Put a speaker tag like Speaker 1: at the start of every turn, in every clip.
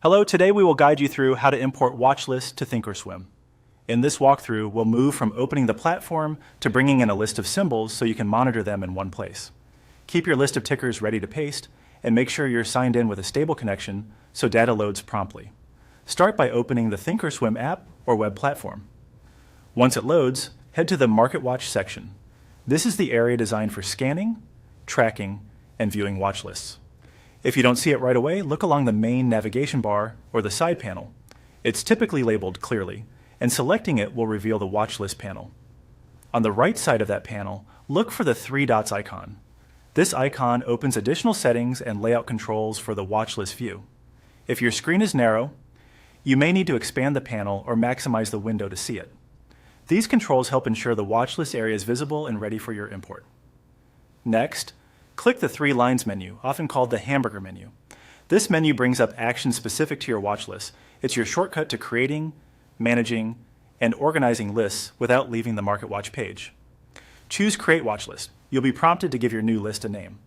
Speaker 1: Hello, today we will guide you through how to import Watchlist to Thinkorswim. In this walkthrough, we'll move from opening the platform to bringing in a list of symbols so you can monitor them in one place. Keep your list of tickers ready to paste, and make sure you're signed in with a stable connection so data loads promptly. Start by opening the Thinkorswim app or web platform. Once it loads, head to the Market Watch section. This is the area designed for scanning, tracking, and viewing watch lists. If you don't see it right away, look along the main navigation bar or the side panel. It's typically labeled clearly, and selecting it will reveal the watch list panel. On the right side of that panel, look for the three dots icon. This icon opens additional settings and layout controls for the watch list view. If your screen is narrow, you may need to expand the panel or maximize the window to see it. These controls help ensure the watch list area is visible and ready for your import. Next, click the three lines menu, often called the hamburger menu. This menu brings up actions specific to your watch list. It's your shortcut to creating, managing, and organizing lists without leaving the Market Watch page. Choose Create Watch List. You'll be prompted to give your new list a name.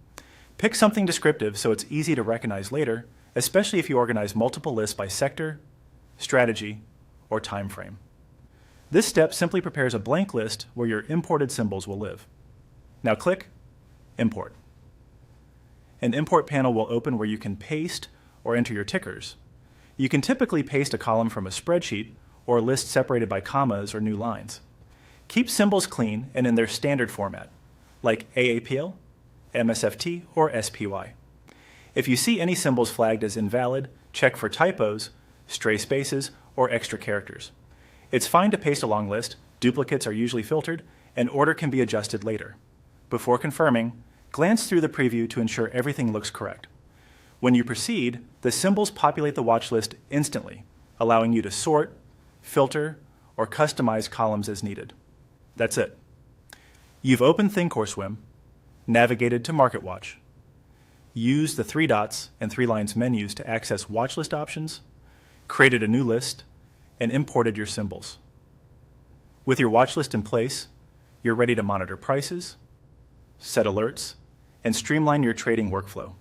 Speaker 1: Pick something descriptive so it's easy to recognize later, especially if you organize multiple lists by sector, strategy, or time frame. This step simply prepares a blank list where your imported symbols will live. Now click Import. An import panel will open where you can paste or enter your tickers. You can typically paste a column from a spreadsheet or a list separated by commas or new lines. Keep symbols clean and in their standard format, like AAPL, MSFT, or SPY. If you see any symbols flagged as invalid, check for typos, stray spaces, or extra characters. It's fine to paste a long list, duplicates are usually filtered, and order can be adjusted later. Before confirming, glance through the preview to ensure everything looks correct. When you proceed, the symbols populate the watch list instantly, allowing you to sort, filter, or customize columns as needed. That's it. You've opened Thinkorswim, navigated to Market Watch, used the three dots and three lines menus to access watch list options, created a new list, and imported your symbols. With your watch list in place, you're ready to monitor prices, set alerts, and streamline your trading workflow.